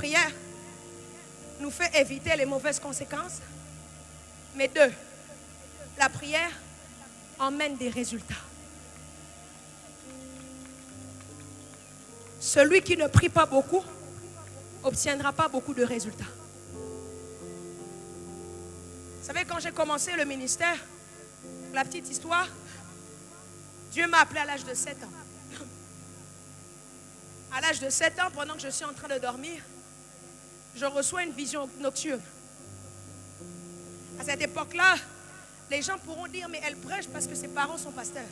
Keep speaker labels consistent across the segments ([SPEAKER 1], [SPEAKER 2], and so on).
[SPEAKER 1] prière nous fait éviter les mauvaises conséquences. Mais 2, la prière emmène des résultats. Celui qui ne prie pas beaucoup n'obtiendra pas beaucoup de résultats. Vous savez, quand j'ai commencé le ministère, la petite histoire, Dieu m'a appelé à l'âge de 7 ans. À l'âge de 7 ans, pendant que je suis en train de dormir, je reçois une vision nocturne. À cette époque-là, les gens pourront dire, mais elle prêche parce que ses parents sont pasteurs.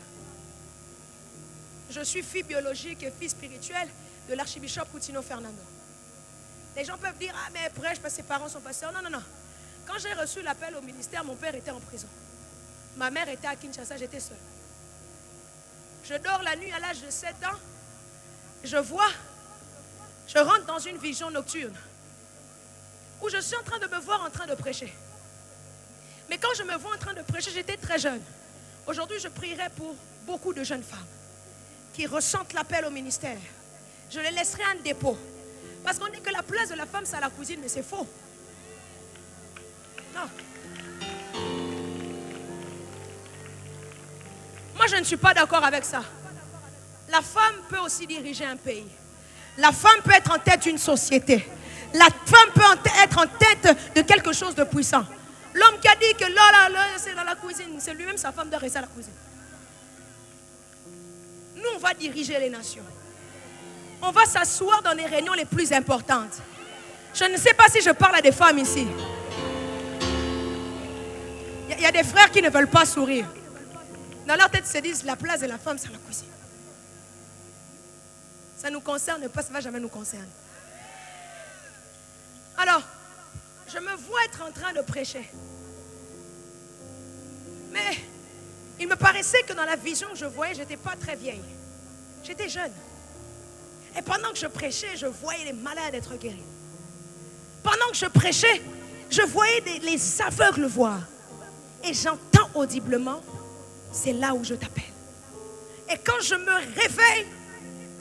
[SPEAKER 1] Je suis fille biologique et fille spirituelle de l'archibishop Coutinho Fernando. Les gens peuvent dire, ah mais elle prêche parce que ses parents sont pasteurs. Non, non, non. Quand j'ai reçu l'appel au ministère, mon père était en prison. Ma mère était à Kinshasa, j'étais seule. Je dors la nuit à l'âge de 7 ans. Je rentre dans une vision nocturne où je suis en train de me voir en train de prêcher. Mais quand je me vois en train de prêcher, j'étais très jeune. Aujourd'hui, je prierai pour beaucoup de jeunes femmes qui ressentent l'appel au ministère. Je les laisserai un dépôt. Parce qu'on dit que la place de la femme, c'est à la cuisine, mais c'est faux. Non. Moi, je ne suis pas d'accord avec ça. La femme peut aussi diriger un pays. La femme peut être en tête d'une société. La femme peut être en tête de quelque chose de puissant. L'homme qui a dit que là, c'est dans la cuisine, c'est lui-même, sa femme doit rester à la cuisine. Nous, on va diriger les nations. On va s'asseoir dans les réunions les plus importantes. Je ne sais pas si je parle à des femmes ici. Il y a des frères qui ne veulent pas sourire. Dans leur tête, ils se disent, la place de la femme, c'est la cuisine. Ça nous concerne pas, ça ne va jamais nous concerner. Alors, je me vois être en train de prêcher. Mais il me paraissait que dans la vision que je voyais, je n'étais pas très vieille. J'étais jeune. Et pendant que je prêchais, je voyais les malades être guéris. Pendant que je prêchais, je voyais les aveugles voir. Et j'entends audiblement, c'est là où je t'appelle. Et quand je me réveille,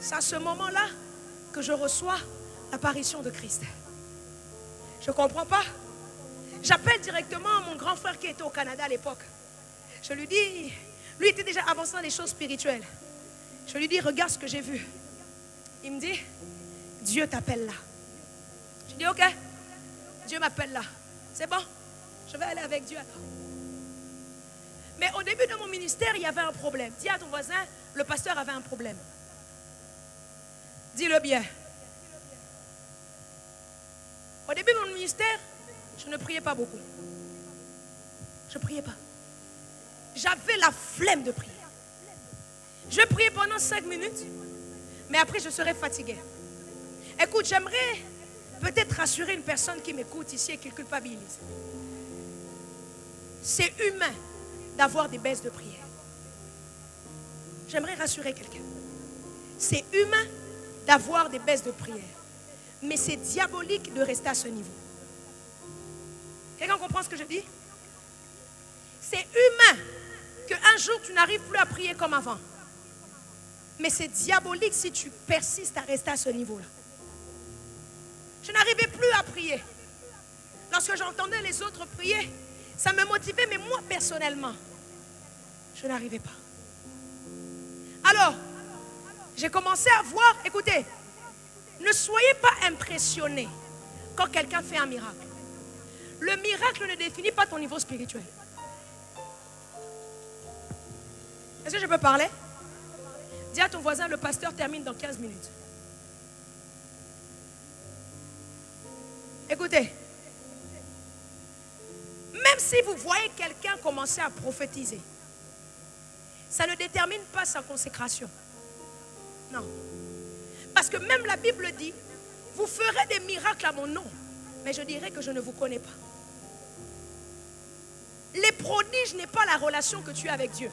[SPEAKER 1] c'est à ce moment-là que je reçois l'apparition de Christ. Je ne comprends pas. J'appelle directement mon grand frère qui était au Canada à l'époque. Je lui dis, lui était déjà avancé dans les choses spirituelles. Je lui dis, regarde ce que j'ai vu. Il me dit, Dieu t'appelle là. Je dis, ok, Dieu m'appelle là. C'est bon, je vais aller avec Dieu alors. Mais au début de mon ministère, il y avait un problème. Dis à ton voisin, le pasteur avait un problème. Dis-le bien. Au début de mon ministère, je ne priais pas beaucoup. Je ne priais pas. J'avais la flemme de prier. Je priais pendant 5 minutes, mais après je serais fatiguée. Écoute, j'aimerais peut-être rassurer une personne qui m'écoute ici et qui culpabilise. C'est humain d'avoir des baisses de prière. J'aimerais rassurer quelqu'un. C'est humain d'avoir des baisses de prière. Mais c'est diabolique de rester à ce niveau. Quelqu'un comprend ce que je dis? C'est humain qu'un jour tu n'arrives plus à prier comme avant. Mais c'est diabolique si tu persistes à rester à ce niveau-là. Je n'arrivais plus à prier. Lorsque j'entendais les autres prier, ça me motivait, mais moi personnellement, je n'arrivais pas. Alors, j'ai commencé à voir, écoutez, ne soyez pas impressionnés quand quelqu'un fait un miracle. Le miracle ne définit pas ton niveau spirituel. Est-ce que je peux parler? Dis à ton voisin, le pasteur termine dans 15 minutes. Écoutez, même si vous voyez quelqu'un commencer à prophétiser, ça ne détermine pas sa consécration. Non. Parce que même la Bible dit, vous ferez des miracles à mon nom, mais je dirai que je ne vous connais pas. Les prodiges n'est pas la relation que tu as avec Dieu.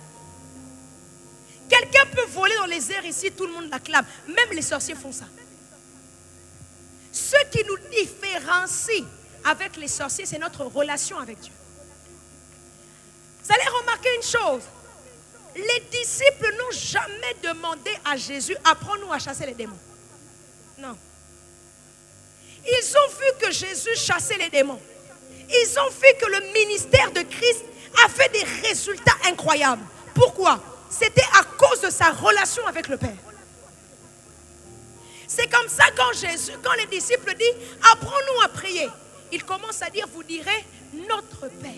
[SPEAKER 1] Quelqu'un peut voler dans les airs ici, tout le monde l'acclame. Même les sorciers font ça. Ce qui nous différencie avec les sorciers, c'est notre relation avec Dieu. Vous allez remarquer une chose. Les disciples n'ont jamais demandé à Jésus, apprends-nous à chasser les démons. Non. Ils ont vu que Jésus chassait les démons. Ils ont vu que le ministère de Christ a fait des résultats incroyables. Pourquoi? C'était à cause de sa relation avec le Père. C'est comme ça quand les disciples disent, apprends-nous à prier. Il commence à dire, vous direz, notre Père.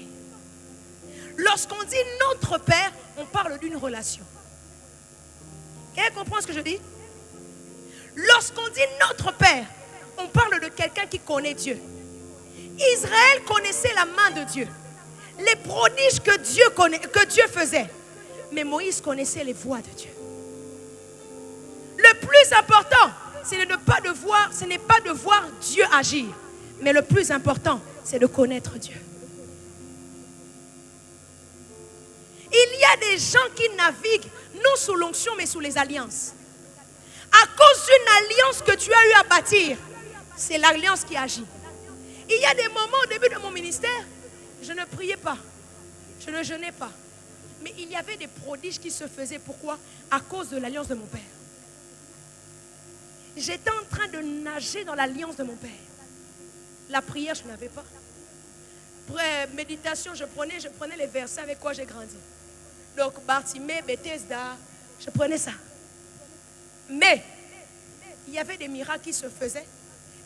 [SPEAKER 1] Lorsqu'on dit notre Père, on parle d'une relation. Quelqu'un comprend ce que je dis? Lorsqu'on dit notre Père, on parle de quelqu'un qui connaît Dieu. Israël connaissait la main de Dieu. Les prodiges que Dieu faisait. Mais Moïse connaissait les voies de Dieu. Le plus important, ce n'est pas de voir Dieu agir. Mais le plus important, c'est de connaître Dieu. Il y a des gens qui naviguent non sous l'onction mais sous les alliances. À cause d'une alliance que tu as eu à bâtir, c'est l'alliance qui agit. Il y a des moments au début de mon ministère, je ne priais pas, je ne jeûnais pas. Mais il y avait des prodiges qui se faisaient. Pourquoi? À cause de l'alliance de mon Père. J'étais en train de nager dans l'alliance de mon Père. La prière, je n'avais pas. Méditation, je prenais les versets avec quoi j'ai grandi. Donc, Bartimée, Bethesda, je prenais ça. Mais, il y avait des miracles qui se faisaient.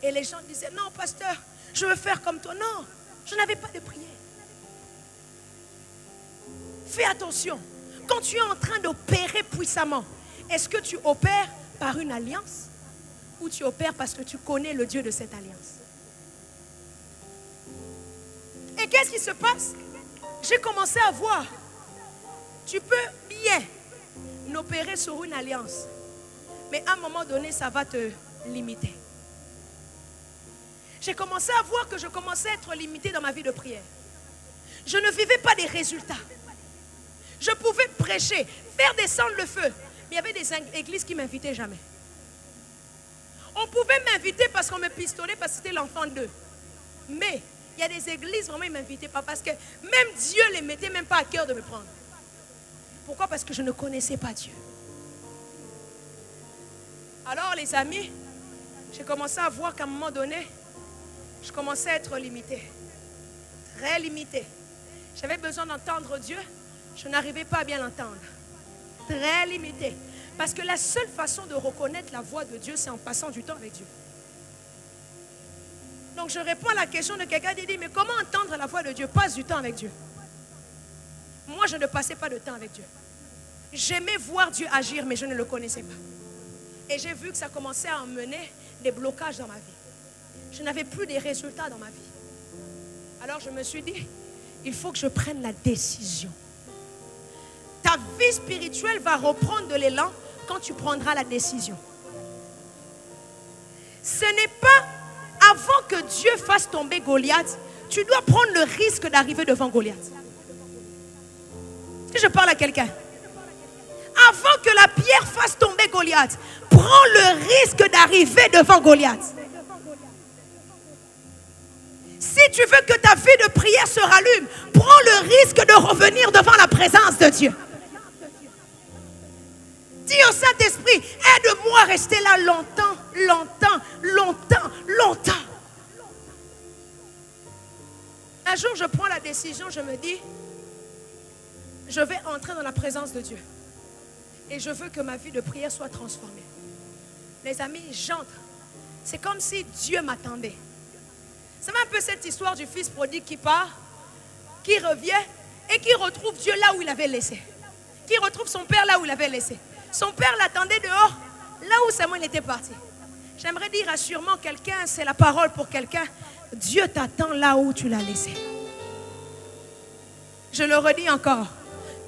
[SPEAKER 1] Et les gens disaient, non, pasteur, je veux faire comme toi. Non, je n'avais pas de prière. Fais attention. Quand tu es en train d'opérer puissamment, est-ce que tu opères par une alliance ou tu opères parce que tu connais le Dieu de cette alliance? Et qu'est-ce qui se passe? J'ai commencé à voir. Tu peux bien opérer sur une alliance. Mais à un moment donné, ça va te limiter. J'ai commencé à voir que je commençais à être limité dans ma vie de prière. Je ne vivais pas des résultats. Je pouvais prêcher, faire descendre le feu. Mais il y avait des églises qui ne m'invitaient jamais. On pouvait m'inviter parce qu'on me pistolait parce que c'était l'enfant d'eux. Mais il y a des églises, vraiment, ils ne m'invitaient pas parce que même Dieu ne les mettait même pas à cœur de me prendre. Pourquoi? Parce que je ne connaissais pas Dieu. Alors les amis, j'ai commencé à voir qu'à un moment donné, je commençais à être limité. Très limité. J'avais besoin d'entendre Dieu, je n'arrivais pas à bien l'entendre. Très limité. Parce que la seule façon de reconnaître la voix de Dieu, c'est en passant du temps avec Dieu. Donc je réponds à la question de quelqu'un qui dit, mais comment entendre la voix de Dieu? Passe du temps avec Dieu. Moi, je ne passais pas de temps avec Dieu. J'aimais voir Dieu agir, mais je ne le connaissais pas. Et j'ai vu que ça commençait à emmener des blocages dans ma vie. Je n'avais plus des résultats dans ma vie. Alors je me suis dit, il faut que je prenne la décision. Ta vie spirituelle va reprendre de l'élan quand tu prendras la décision. Ce n'est pas avant que Dieu fasse tomber Goliath, tu dois prendre le risque d'arriver devant Goliath. Est-ce que je parle à quelqu'un? Avant que la pierre fasse tomber Goliath, prends le risque d'arriver devant Goliath. Si tu veux que ta vie de prière se rallume, prends le risque de revenir devant la présence de Dieu. Dis au Saint-Esprit, aide-moi à rester là longtemps, longtemps, longtemps, longtemps. Un jour, je prends la décision, je me dis, je vais entrer dans la présence de Dieu. Et je veux que ma vie de prière soit transformée. Les amis, j'entre. C'est comme si Dieu m'attendait. C'est un peu cette histoire du fils prodigue qui part, qui revient et qui retrouve Dieu là où il avait laissé. Qui retrouve son père là où il avait laissé. Son père l'attendait dehors, là où Samuel était parti. J'aimerais dire à sûrement quelqu'un, c'est la parole pour quelqu'un, Dieu t'attend là où tu l'as laissé. Je le redis encore,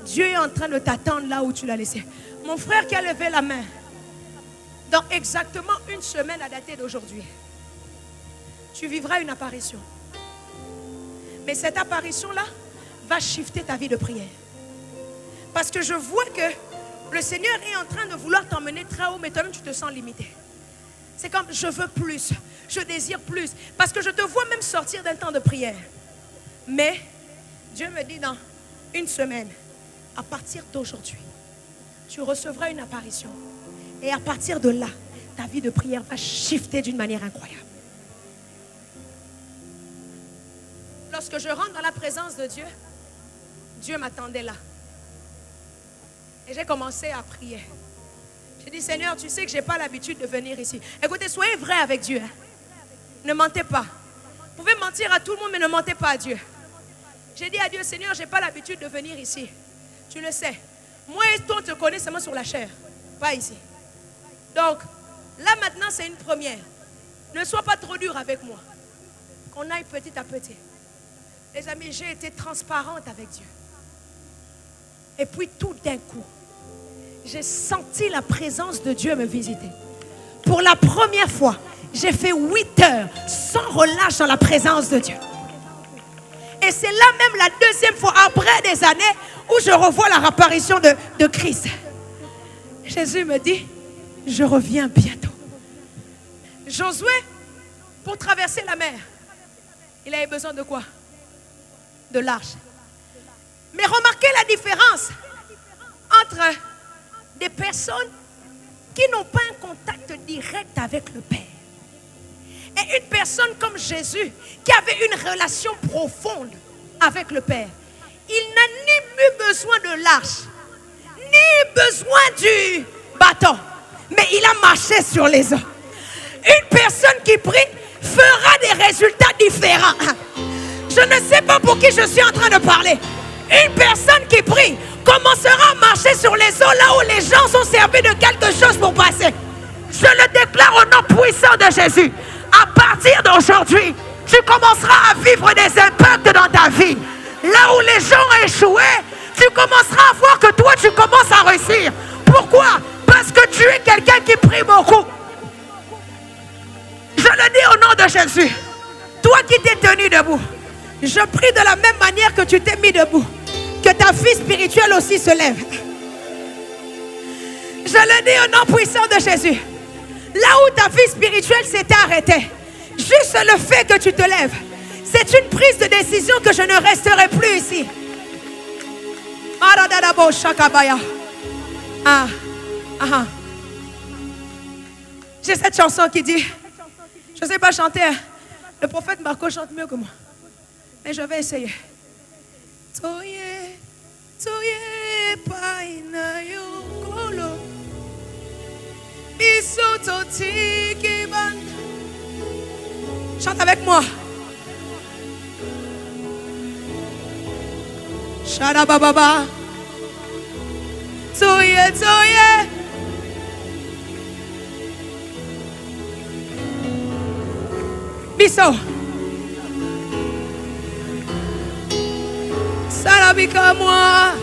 [SPEAKER 1] Dieu est en train de t'attendre là où tu l'as laissé. Mon frère qui a levé la main, dans exactement une semaine à dater d'aujourd'hui, tu vivras une apparition. Mais cette apparition-là va shifter ta vie de prière. Parce que je vois que le Seigneur est en train de vouloir t'emmener très haut, mais toi-même tu te sens limité. C'est comme, je veux plus, je désire plus. Parce que je te vois même sortir d'un temps de prière. Mais Dieu me dit dans une semaine, à partir d'aujourd'hui, tu recevras une apparition. Et à partir de là, ta vie de prière va shifter d'une manière incroyable. lorsque je rentre dans la présence de Dieu, Dieu m'attendait là. Et j'ai commencé à prier. J'ai dit, Seigneur, tu sais que je n'ai pas l'habitude de venir ici. Écoutez, soyez vrai avec Dieu. Ne mentez pas. Vous pouvez mentir à tout le monde, mais ne mentez pas à Dieu. J'ai dit à Dieu, Seigneur, je n'ai pas l'habitude de venir ici. Tu le sais. Moi et toi, on te connaît seulement sur la chair. Pas ici. Donc, là maintenant, c'est une première. Ne sois pas trop dur avec moi. Qu'on aille petit à petit. Les amis, j'ai été transparente avec Dieu. Et puis tout d'un coup, j'ai senti la présence de Dieu me visiter. Pour la première fois, j'ai fait 8 heures sans relâche dans la présence de Dieu. Et c'est là même la deuxième fois, après des années, où je revois la réapparition de Christ. Jésus me dit, je reviens bientôt. Josué, pour traverser la mer, il avait besoin de quoi? De l'arche. Mais remarquez la différence entre des personnes qui n'ont pas un contact direct avec le Père et une personne comme Jésus qui avait une relation profonde avec le Père. Il n'a ni besoin de l'arche, ni besoin du bâton, mais il a marché sur les eaux. Une personne qui prie fera des résultats différents. Je ne sais pas pour qui je suis en train de parler. Une personne qui prie commencera à marcher sur les eaux là où les gens sont servis de quelque chose pour passer. Je le déclare au nom puissant de Jésus. À partir d'aujourd'hui, tu commenceras à vivre des impacts dans ta vie. Là où les gens ont échoué, tu commenceras à voir que toi, tu commences à réussir. Pourquoi? Parce que tu es quelqu'un qui prie beaucoup. Je le dis au nom de Jésus. Toi qui t'es tenu debout, je prie de la même manière que tu t'es mis debout, que ta vie spirituelle aussi se lève. Je le dis au nom puissant de Jésus. Là où ta vie spirituelle s'était arrêtée, juste le fait que tu te lèves, c'est une prise de décision que je ne resterai plus ici. J'ai cette chanson qui dit, je ne sais pas chanter, le prophète Marco chante mieux que moi, mais je vais essayer. Chante avec moi. Shadababa. Toye, toye. Biso. Salabika moi.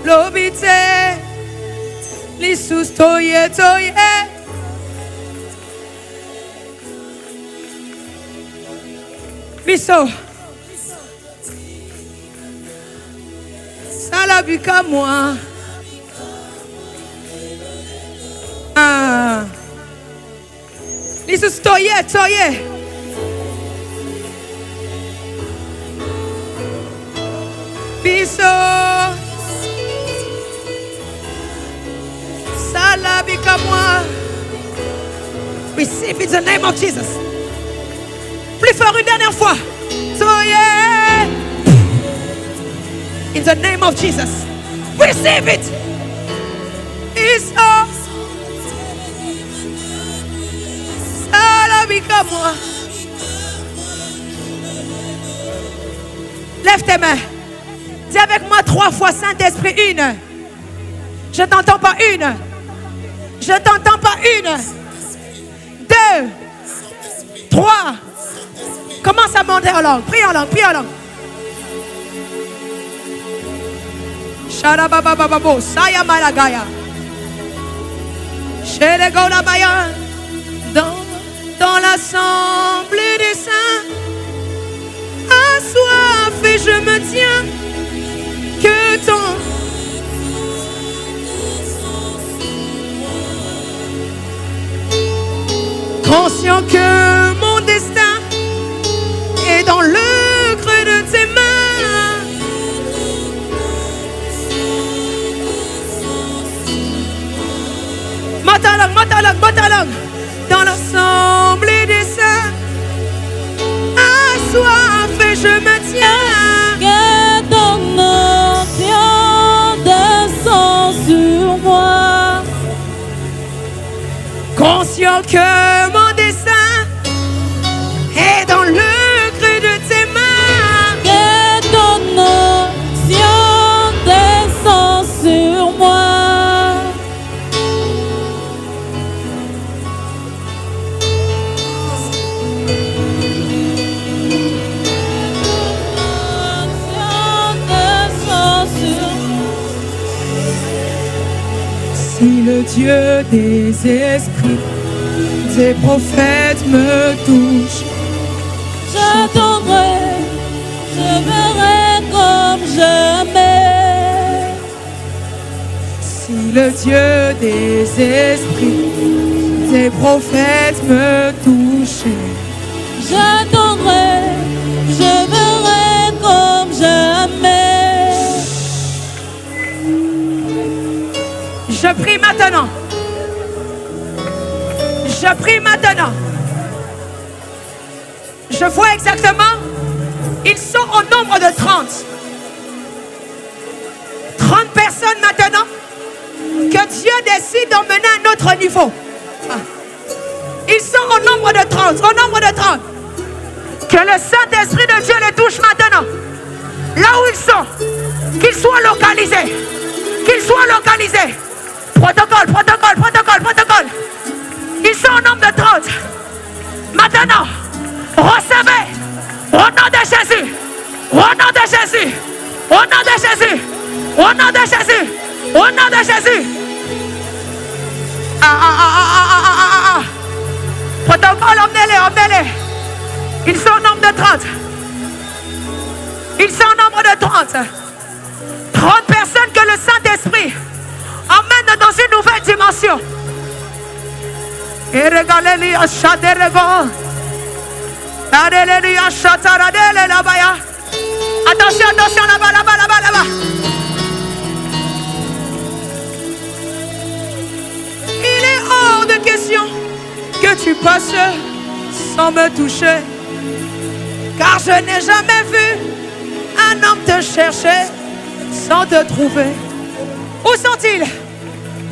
[SPEAKER 1] Lobite. Lisus toye, toye. Biso. Salabika moi. Ah. Lisus toye, toye. Biso. Salabika moi. Receive in the name of Jesus. Plus fort une dernière fois. Toye. In the name of Jesus. Receive it. Biso. Salabika moi. Lève tes mains. Dis avec moi 3 fois, Saint-Esprit, une. Je t'entends pas une. Je t'entends pas une. 2, 3. Commence à monter en langue. Prie en langue, prie en langue. Sharababababo, Saya Malagaya. Chez les Golabaya. Dans l'assemblée des saints. Assoiffé, je me tiens. Que ton conscient que mon destin est dans le creux de tes mains. Matalang, matalang, matalang. Dans l'assemblée des saints, conscient que mon destin est dans le creux de tes mains.
[SPEAKER 2] Que ton onction descend sur moi.
[SPEAKER 1] Si le Dieu des esprits, des prophètes me touche,
[SPEAKER 2] j'attendrai, je verrai comme jamais.
[SPEAKER 1] Si le Dieu des esprits, des prophètes me touche,
[SPEAKER 2] j'attendrai, je verrai comme jamais.
[SPEAKER 1] je prie maintenant. Je prie maintenant. Je vois exactement, ils sont au nombre de 30. 30 personnes maintenant que Dieu décide d'emmener à un autre niveau. Ils sont au nombre de 30, au nombre de 30. Que le Saint-Esprit de Dieu les touche maintenant. Là où ils sont, qu'ils soient localisés. Qu'ils soient localisés. Protocole, protocole, protocole, protocole. Ils sont au nombre de 30. Maintenant, recevez au nom de Jésus. Au nom de Jésus. Au nom de Jésus. Au nom de Jésus. Au nom de Jésus. Protocole, emmenez-les, emmenez-les. Ils sont au nombre de 30. Ils sont au nombre de 30. 30 personnes que le Saint-Esprit emmène dans une nouvelle dimension. Et regardez-les, attention, attention, là-bas, là-bas, là-bas, là-bas. Il est hors de question que tu passes sans me toucher. Car je n'ai jamais vu un homme te chercher sans te trouver. Où sont-ils?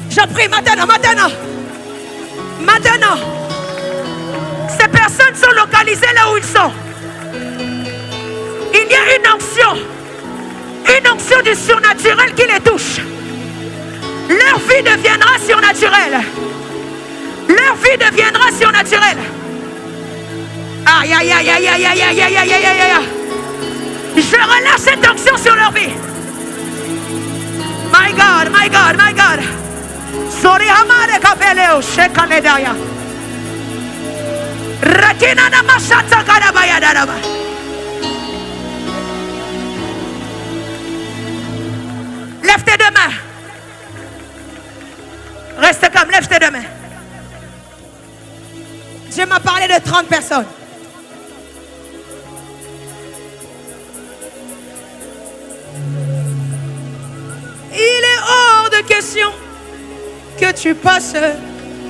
[SPEAKER 1] Je prie maintenant, maintenant. Maintenant. Ces personnes sont localisées là où ils sont. Il y a une onction du surnaturel qui les touche. Leur vie deviendra surnaturelle. Leur vie deviendra surnaturelle. Aïe, aïe, aïe, aïe, aïe, aïe, aïe, aïe, aïe, aïe, aïe. Je relâche cette onction sur leur vie. My God, my God, my God. Sorry, hamare kapeleo, shekaledaya. Rakina na mashata karabaya daraba. Lève tes deux mains. Reste calme, lève tes deux mains. Dieu m'a parlé de 30 personnes. Il est hors de question que tu passes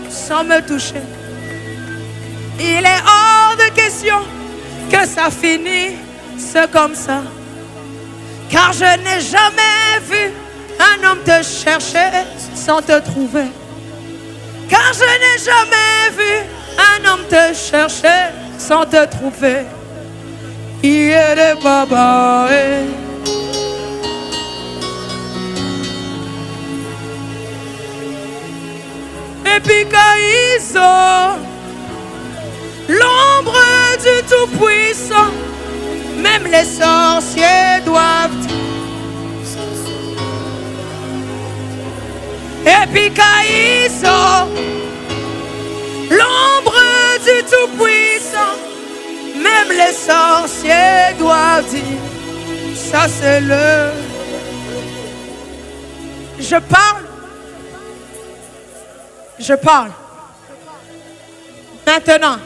[SPEAKER 1] sans me toucher. Il est hors de question que ça finisse comme ça. Car je n'ai jamais vu un homme te chercher sans te trouver. Car je n'ai jamais vu un homme te chercher sans te trouver. Il est le baba. Et puis Kaïso, l'ombre du Tout-Puissant, même les sorciers doivent. Et puis Kaïso, l'ombre du Tout-Puissant, même les sorciers doivent dire. Ça c'est le. Je parle. Je parle. Maintenant.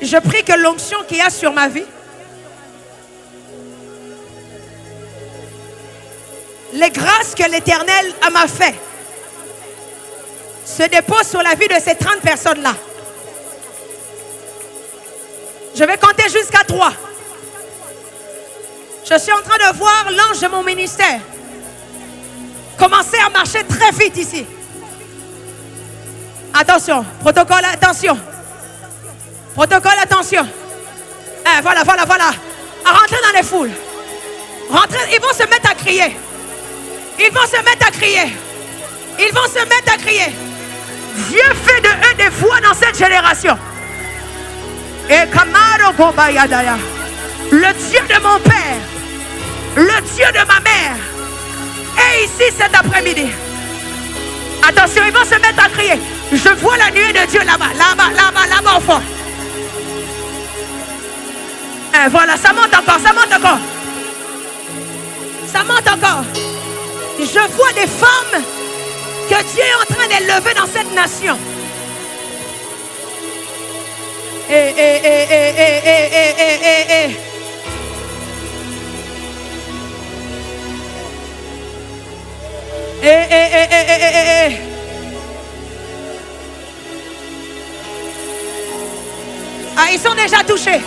[SPEAKER 1] Je prie que l'onction qu'il y a sur ma vie, les grâces que l'Éternel m'a fait, se déposent sur la vie de ces 30 personnes-là. Je vais compter jusqu'à 3. Je suis en train de voir l'ange de mon ministère commencer à marcher très vite ici. Attention, protocole, attention. Protocole, attention. Voilà. À rentrer dans les foules. Ils vont se mettre à crier. Ils vont se mettre à crier. Dieu fait de eux des voix dans cette génération. Et Kamaro Gobayadaya, le Dieu de mon père, le Dieu de ma mère, est ici cet après-midi. Attention, ils vont se mettre à crier. Je vois la nuée de Dieu là-bas au fond. Voilà, ça monte encore. Je vois des femmes que Dieu est en train d'élever dans cette nation. Ah, ils sont déjà touchés.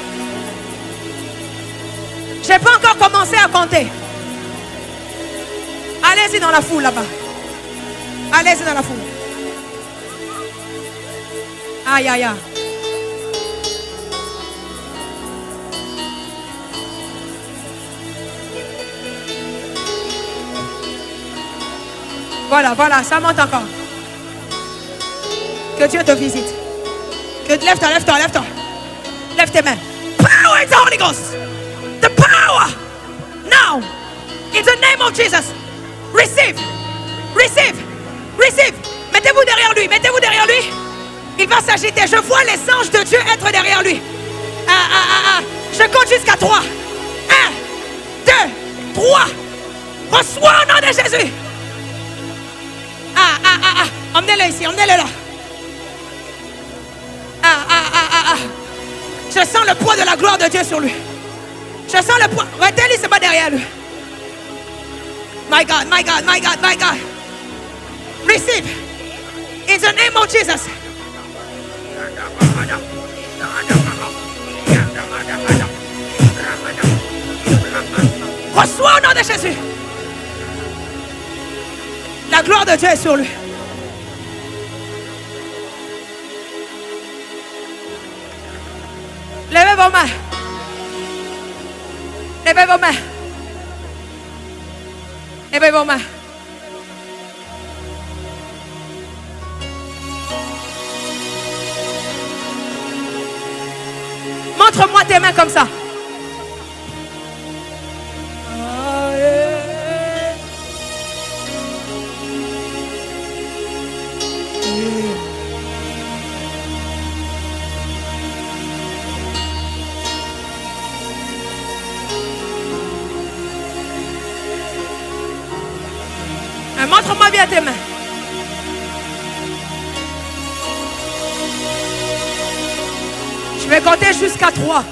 [SPEAKER 1] Je n'ai pas encore commencé à compter. Allez-y dans la foule là-bas. Allez-y dans la foule. Aïe, aïe, aïe. Voilà, ça monte encore. Que Dieu te visite. Lève-toi. Lève tes mains. Power in the Holy Ghost. The power. Now. In the name of Jesus. Receive. Mettez-vous derrière lui. Il va s'agiter. Je vois les anges de Dieu être derrière lui. Je compte jusqu'à 3. 1, 2, 3. Reçois au nom de Jésus. Emmenez-le ici, emmenez-le là. Je sens le poids de la gloire de Dieu sur lui. Je sens le poids. Retenez, c'est pas derrière lui. My God. Receive. In the name of Jesus. Reçois au nom de Jésus. La gloire de Dieu est sur lui. Levez vos mains. Montre-moi tes mains comme ça. Montre-moi bien tes mains. Je vais compter jusqu'à 3.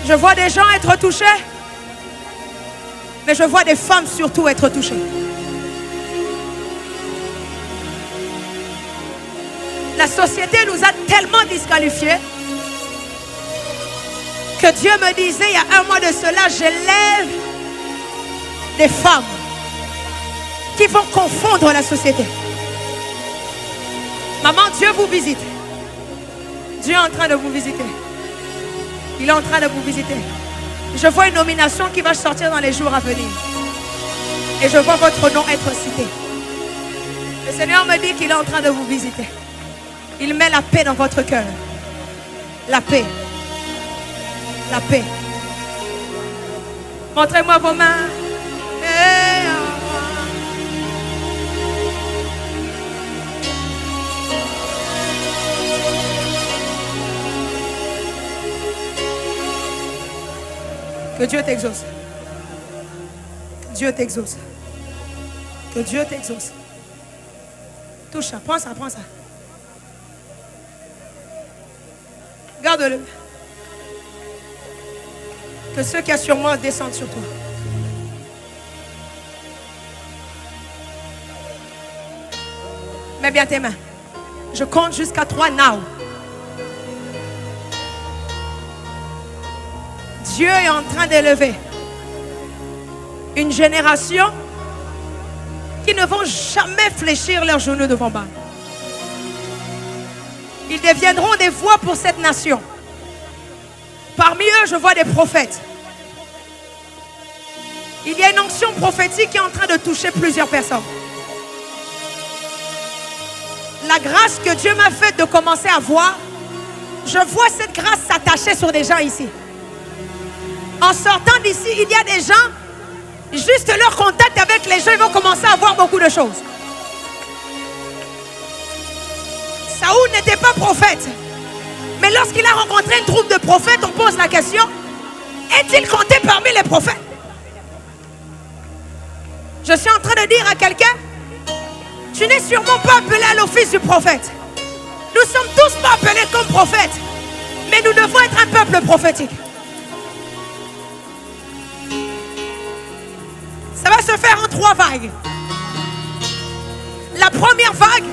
[SPEAKER 1] Je vois des gens être touchés, mais je vois des femmes surtout être touchées. La société nous a tellement disqualifiés que Dieu me disait il y a un mois de cela, j'élève des femmes qui vont confondre la société. Maman, Dieu vous visite. Dieu est en train de vous visiter. Il est en train de vous visiter. Je vois une nomination qui va sortir dans les jours à venir. Et je vois votre nom être cité. Le Seigneur me dit qu'il est en train de vous visiter. Il met la paix dans votre cœur. La paix. La paix. Montrez-moi vos mains. Que Dieu t'exauce. Dieu t'exauce. Que Dieu t'exauce. Touche ça, prends ça. Garde-le. Que ceux qui sont sur moi descendent sur toi. Mets bien tes mains. Je compte jusqu'à 3 now. Dieu est en train d'élever une génération qui ne vont jamais fléchir leurs genoux devant Baal. Ils deviendront des voix pour cette nation. Parmi eux, je vois des prophètes. Il y a une onction prophétique qui est en train de toucher plusieurs personnes. La grâce que Dieu m'a faite de commencer à voir, je vois cette grâce s'attacher sur des gens ici. En sortant d'ici, il y a des gens, juste leur contact avec les gens, ils vont commencer à voir beaucoup de choses. Saoul n'était pas prophète. Mais lorsqu'il a rencontré une troupe de prophètes, on pose la question, est-il compté parmi les prophètes? Je suis en train de dire à quelqu'un, tu n'es sûrement pas appelé à l'office du prophète. Nous sommes tous pas appelés comme prophètes. Mais nous devons être un peuple prophétique. Ça va se faire en 3 vagues. La première vague,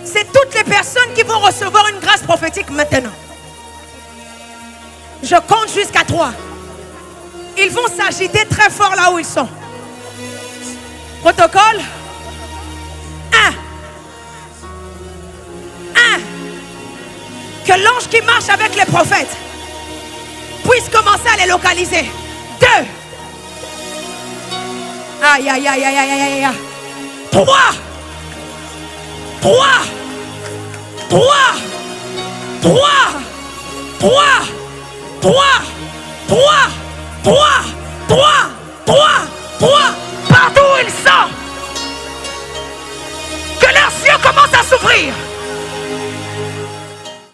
[SPEAKER 1] c'est toutes les personnes qui vont recevoir une grâce prophétique maintenant. Je compte jusqu'à 3. Ils vont s'agiter très fort là où ils sont. Protocole. 1. Que l'ange qui marche avec les prophètes puisse commencer à les localiser. 2. Aïe, aïe, aïe, aïe, aïe, aïe, aïe. 3. 3. 3. 3. 3. 3. 3. 3. 3. 3. 3.